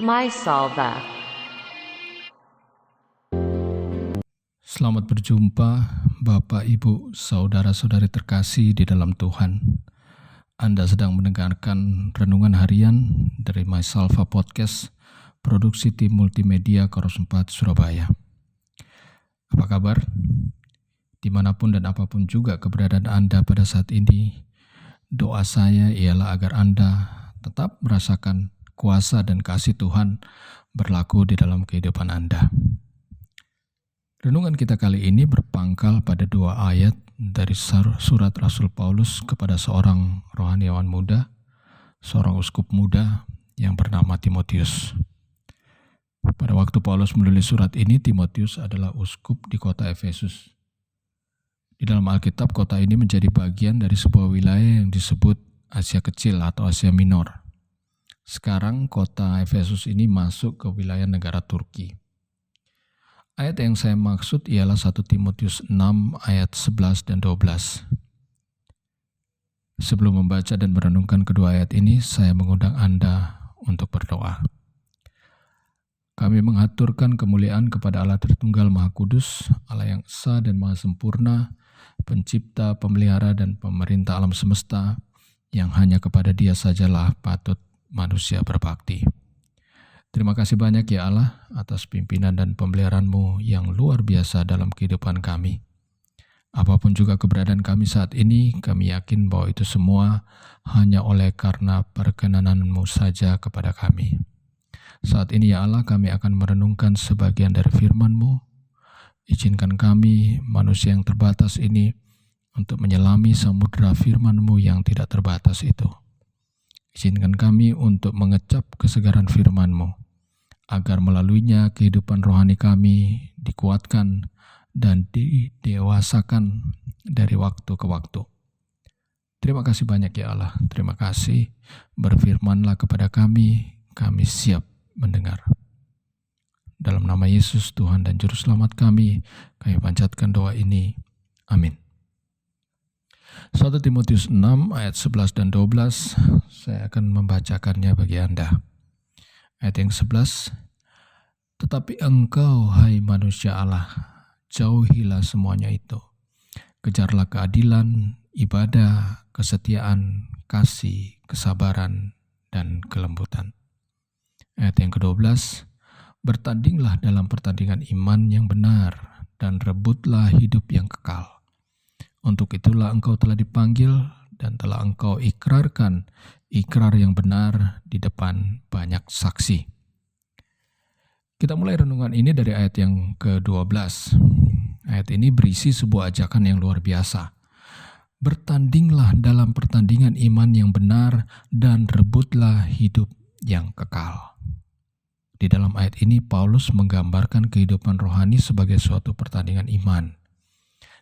MySalva. Selamat berjumpa Bapak, Ibu, Saudara-saudari terkasih di dalam Tuhan. Anda sedang mendengarkan Renungan Harian dari MySalva Podcast, produksi tim multimedia Koros 4 Surabaya. Apa kabar? Dimanapun dan apapun juga keberadaan Anda pada saat ini, doa saya ialah agar Anda tetap merasakan kuasa dan kasih Tuhan berlaku di dalam kehidupan Anda. Renungan kita kali ini berpangkal pada 2 ayat dari surat Rasul Paulus kepada seorang rohaniawan muda, seorang uskup muda yang bernama Timotius. Pada waktu Paulus menulis surat ini, Timotius adalah uskup di kota Efesus. Di dalam Alkitab, kota ini menjadi bagian dari sebuah wilayah yang disebut Asia Kecil atau Asia Minor. Sekarang kota Efesus ini masuk ke wilayah negara Turki. Ayat yang saya maksud ialah 1 Timotius 6 ayat 11 dan 12. Sebelum membaca dan merenungkan kedua ayat ini, saya mengundang Anda untuk berdoa. Kami mengaturkan kemuliaan kepada Allah Tritunggal Maha Kudus, Allah yang esa dan maha sempurna, pencipta, pemelihara, dan pemerintah alam semesta, yang hanya kepada Dia sajalah patut manusia berbakti. Terima kasih banyak ya Allah atas pimpinan dan pemeliharaan-Mu yang luar biasa dalam kehidupan kami. Apapun juga keberadaan kami saat ini, kami yakin bahwa itu semua hanya oleh karena perkenanan-Mu saja kepada kami. Saat ini ya Allah, kami akan merenungkan sebagian dari firman-Mu. Izinkan kami, manusia yang terbatas ini, untuk menyelami samudera firman-Mu yang tidak terbatas itu. Izinkan kami untuk mengecap kesegaran firman-Mu, agar melaluinya kehidupan rohani kami dikuatkan dan didewasakan dari waktu ke waktu. Terima kasih banyak ya Allah, terima kasih. Berfirmanlah kepada kami siap mendengar. Dalam nama Yesus Tuhan dan Juru Selamat kami panjatkan doa ini. Amin. 1 Timotius 6 ayat 11 dan 12, saya akan membacakannya bagi Anda. Ayat yang 11, tetapi engkau, hai manusia Allah, jauhilah semuanya itu. Kejarlah keadilan, ibadah, kesetiaan, kasih, kesabaran, dan kelembutan. Ayat yang ke-12, bertandinglah dalam pertandingan iman yang benar, dan rebutlah hidup yang kekal. Untuk itulah engkau telah dipanggil, dan telah engkau ikrarkan ikrar yang benar di depan banyak saksi. Kita mulai renungan ini dari ayat yang ke-12. Ayat ini berisi sebuah ajakan yang luar biasa. Bertandinglah dalam pertandingan iman yang benar dan rebutlah hidup yang kekal. Di dalam ayat ini Paulus menggambarkan kehidupan rohani sebagai suatu pertandingan iman.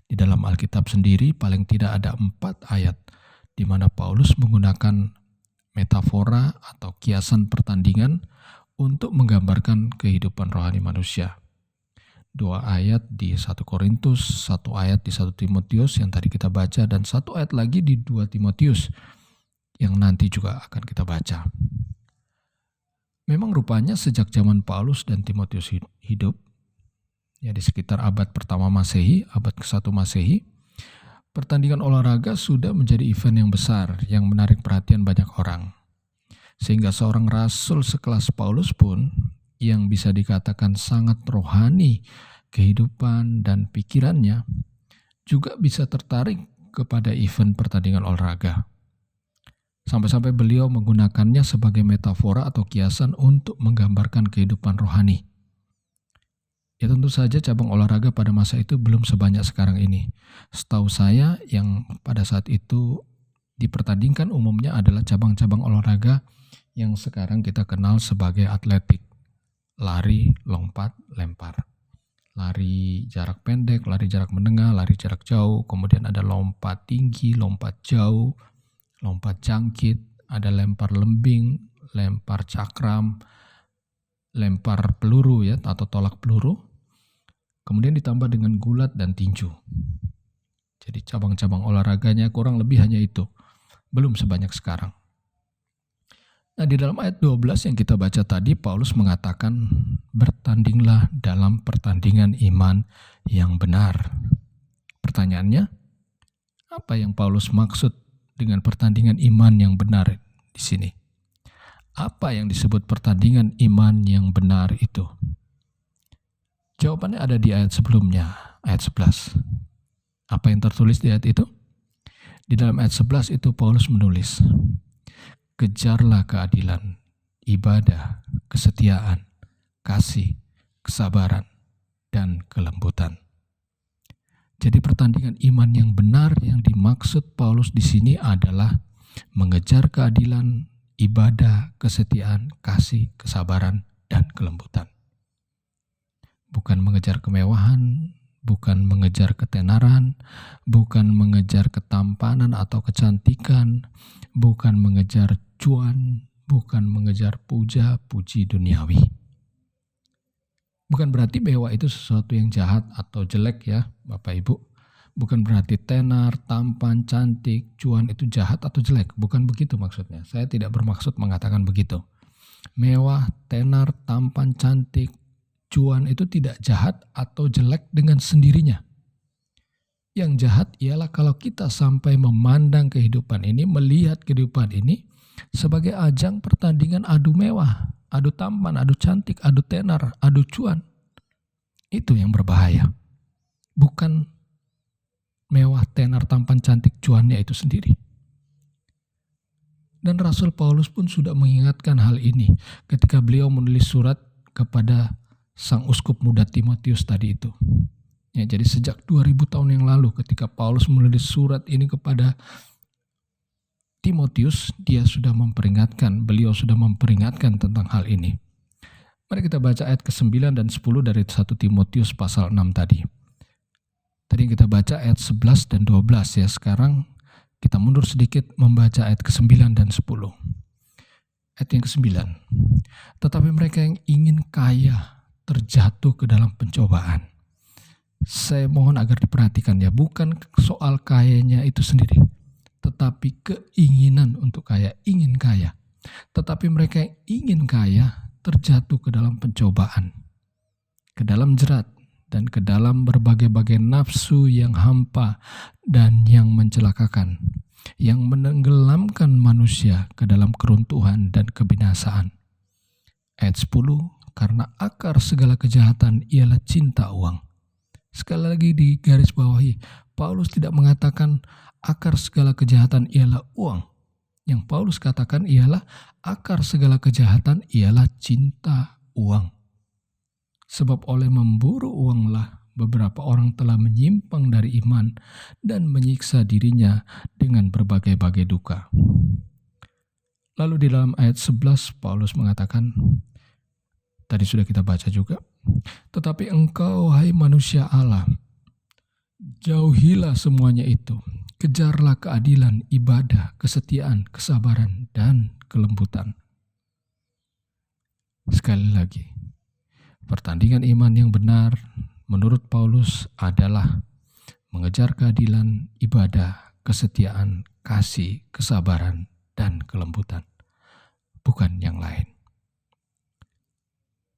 Di dalam Alkitab sendiri paling tidak ada 4 ayat di mana Paulus menggunakan metafora atau kiasan pertandingan untuk menggambarkan kehidupan rohani manusia. 2 ayat di 1 Korintus, 1 ayat di 1 Timotius yang tadi kita baca, dan 1 ayat lagi di 2 Timotius yang nanti juga akan kita baca. Memang rupanya sejak zaman Paulus dan Timotius hidup, ya di sekitar abad pertama Masehi, abad ke-1 Masehi, pertandingan olahraga sudah menjadi event yang besar yang menarik perhatian banyak orang. Sehingga seorang rasul sekelas Paulus pun yang bisa dikatakan sangat rohani kehidupan dan pikirannya juga bisa tertarik kepada event pertandingan olahraga. Sampai-sampai beliau menggunakannya sebagai metafora atau kiasan untuk menggambarkan kehidupan rohani. Ya tentu saja cabang olahraga pada masa itu belum sebanyak sekarang ini. Setahu saya yang pada saat itu dipertandingkan umumnya adalah cabang-cabang olahraga yang sekarang kita kenal sebagai atletik. Lari, lompat, lempar. Lari jarak pendek, lari jarak menengah, lari jarak jauh. Kemudian ada lompat tinggi, lompat jauh, lompat jangkit, ada lempar lembing, lempar cakram, lempar peluru ya atau tolak peluru. Kemudian ditambah dengan gulat dan tinju. Jadi cabang-cabang olahraganya kurang lebih hanya itu. Belum sebanyak sekarang. Nah, di dalam ayat 12 yang kita baca tadi, Paulus mengatakan, bertandinglah dalam pertandingan iman yang benar. Pertanyaannya, apa yang Paulus maksud dengan pertandingan iman yang benar di sini? Apa yang disebut pertandingan iman yang benar itu? Jawabannya ada di ayat sebelumnya, ayat 11. Apa yang tertulis di ayat itu? Di dalam ayat 11 itu Paulus menulis, kejarlah keadilan, ibadah, kesetiaan, kasih, kesabaran, dan kelembutan. Jadi pertandingan iman yang benar yang dimaksud Paulus di sini adalah mengejar keadilan, ibadah, kesetiaan, kasih, kesabaran, dan kelembutan. Bukan mengejar kemewahan, bukan mengejar ketenaran, bukan mengejar ketampanan atau kecantikan, bukan mengejar cuan, bukan mengejar puja-puji duniawi. Bukan berarti mewah itu sesuatu yang jahat atau jelek ya Bapak Ibu. Bukan berarti tenar, tampan, cantik, cuan itu jahat atau jelek. Bukan begitu maksudnya. Saya tidak bermaksud mengatakan begitu. Mewah, tenar, tampan, cantik, cuan itu tidak jahat atau jelek dengan sendirinya. Yang jahat ialah kalau kita sampai memandang kehidupan ini, melihat kehidupan ini sebagai ajang pertandingan adu mewah, adu tampan, adu cantik, adu tenar, adu cuan. Itu yang berbahaya. Bukan mewah, tenar, tampan, cantik, cuannya itu sendiri. Dan Rasul Paulus pun sudah mengingatkan hal ini ketika beliau menulis surat kepada sang uskup muda Timotius tadi itu. Ya, jadi sejak 2000 tahun yang lalu ketika Paulus menulis surat ini kepada Timotius, beliau sudah memperingatkan tentang hal ini. Mari kita baca ayat ke-9 dan 10 dari 1 Timotius pasal 6 tadi. Tadi kita baca ayat 11 dan 12 ya, sekarang kita mundur sedikit membaca ayat ke-9 dan 10. Ayat yang ke-9. Tetapi mereka yang ingin kaya terjatuh ke dalam pencobaan. Saya mohon agar diperhatikan ya, bukan soal kayanya itu sendiri, tetapi keinginan untuk kaya, ingin kaya. Tetapi mereka yang ingin kaya terjatuh ke dalam pencobaan, ke dalam jerat, dan ke dalam berbagai-bagai nafsu yang hampa dan yang mencelakakan, yang menenggelamkan manusia ke dalam keruntuhan dan kebinasaan. Ayat 10, karena akar segala kejahatan ialah cinta uang. Sekali lagi di garis bawahi, Paulus tidak mengatakan akar segala kejahatan ialah uang. Yang Paulus katakan ialah akar segala kejahatan ialah cinta uang. Sebab oleh memburu uanglah beberapa orang telah menyimpang dari iman dan menyiksa dirinya dengan berbagai-bagai duka. Lalu di dalam ayat 11 Paulus mengatakan, tadi sudah kita baca juga, tetapi engkau, hai manusia Allah, jauhilah semuanya itu. Kejarlah keadilan, ibadah, kesetiaan, kesabaran, dan kelembutan. Sekali lagi, pertandingan iman yang benar menurut Paulus adalah mengejar keadilan, ibadah, kesetiaan, kasih, kesabaran, dan kelembutan. Bukan yang lain.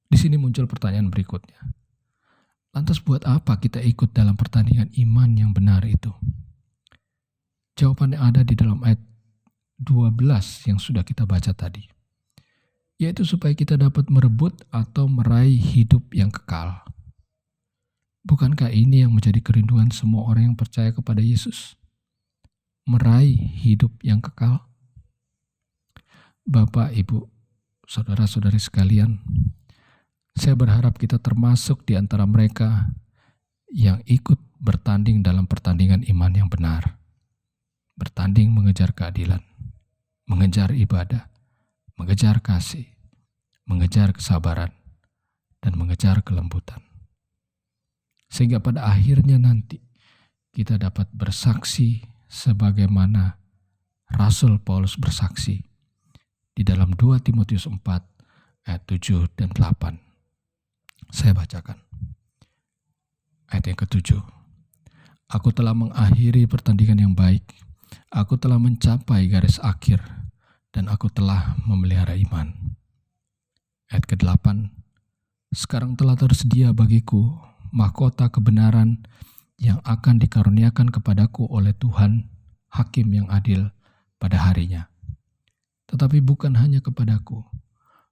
Di sini muncul pertanyaan berikutnya. Lantas buat apa kita ikut dalam pertandingan iman yang benar itu? Jawabannya ada di dalam ayat 12 yang sudah kita baca tadi. Yaitu supaya kita dapat merebut atau meraih hidup yang kekal. Bukankah ini yang menjadi kerinduan semua orang yang percaya kepada Yesus? Meraih hidup yang kekal. Bapak, Ibu, saudara-saudari sekalian, saya berharap kita termasuk di antara mereka yang ikut bertanding dalam pertandingan iman yang benar. Bertanding mengejar keadilan, mengejar ibadah, mengejar kasih, mengejar kesabaran, dan mengejar kelembutan. Sehingga pada akhirnya nanti kita dapat bersaksi sebagaimana Rasul Paulus bersaksi di dalam 2 Timotius 4 ayat 7 dan 8. Saya bacakan. Ayat yang ke-7. Aku telah mengakhiri pertandingan yang baik. Aku telah mencapai garis akhir dan aku telah memelihara iman. Ayat ke-8, sekarang telah tersedia bagiku mahkota kebenaran yang akan dikaruniakan kepadaku oleh Tuhan, Hakim yang adil pada harinya. Tetapi bukan hanya kepadaku,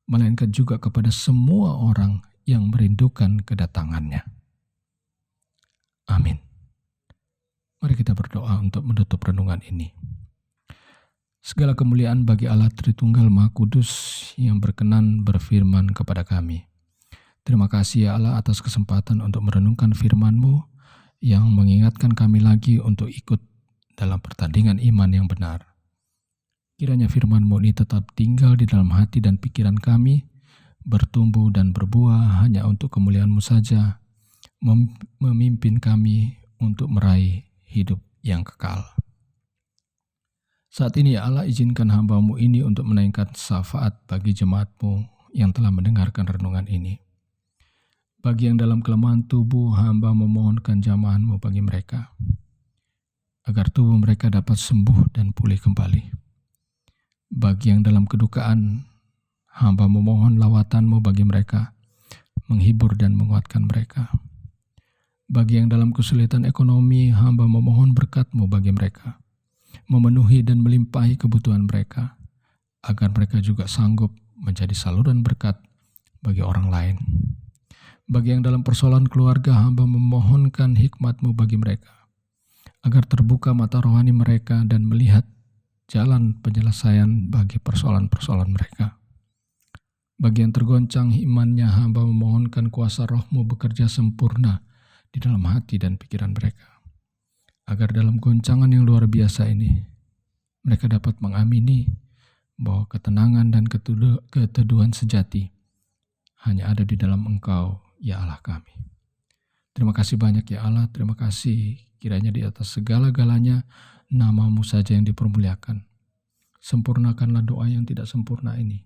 melainkan juga kepada semua orang yang merindukan kedatangannya. Amin. Mari kita berdoa untuk menutup renungan ini. Segala kemuliaan bagi Allah Tritunggal Maha Kudus yang berkenan berfirman kepada kami. Terima kasih ya Allah atas kesempatan untuk merenungkan firman-Mu yang mengingatkan kami lagi untuk ikut dalam pertandingan iman yang benar. Kiranya firman-Mu ini tetap tinggal di dalam hati dan pikiran kami, bertumbuh dan berbuah hanya untuk kemuliaan-Mu saja, memimpin kami untuk meraih hidup yang kekal. Saat ini ya Allah, izinkan hamba-Mu ini untuk menaikkan syafaat bagi jemaat-Mu yang telah mendengarkan renungan ini. Bagi yang dalam kelemahan tubuh, hamba memohonkan jamahan-Mu bagi mereka, agar tubuh mereka dapat sembuh dan pulih kembali. Bagi yang dalam kedukaan, hamba memohon lawatan-Mu bagi mereka, menghibur dan menguatkan mereka. Bagi yang dalam kesulitan ekonomi, hamba memohon berkat-Mu bagi mereka, memenuhi dan melimpahi kebutuhan mereka, agar mereka juga sanggup menjadi saluran berkat bagi orang lain. Bagi yang dalam persoalan keluarga, hamba memohonkan hikmat-Mu bagi mereka, agar terbuka mata rohani mereka dan melihat jalan penyelesaian bagi persoalan-persoalan mereka. Bagi yang tergoncang imannya, hamba memohonkan kuasa Roh-Mu bekerja sempurna di dalam hati dan pikiran mereka, agar dalam goncangan yang luar biasa ini, mereka dapat mengamini bahwa ketenangan dan keteduhan sejati hanya ada di dalam Engkau, ya Allah kami. Terima kasih banyak ya Allah, terima kasih kiranya di atas segala-galanya nama-Mu saja yang dipermuliakan. Sempurnakanlah doa yang tidak sempurna ini,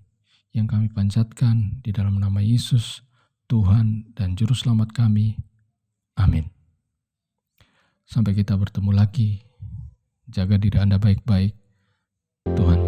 yang kami panjatkan di dalam nama Yesus, Tuhan dan Juru Selamat kami. Amin. Sampai kita bertemu lagi, jaga diri Anda baik-baik. Tuhan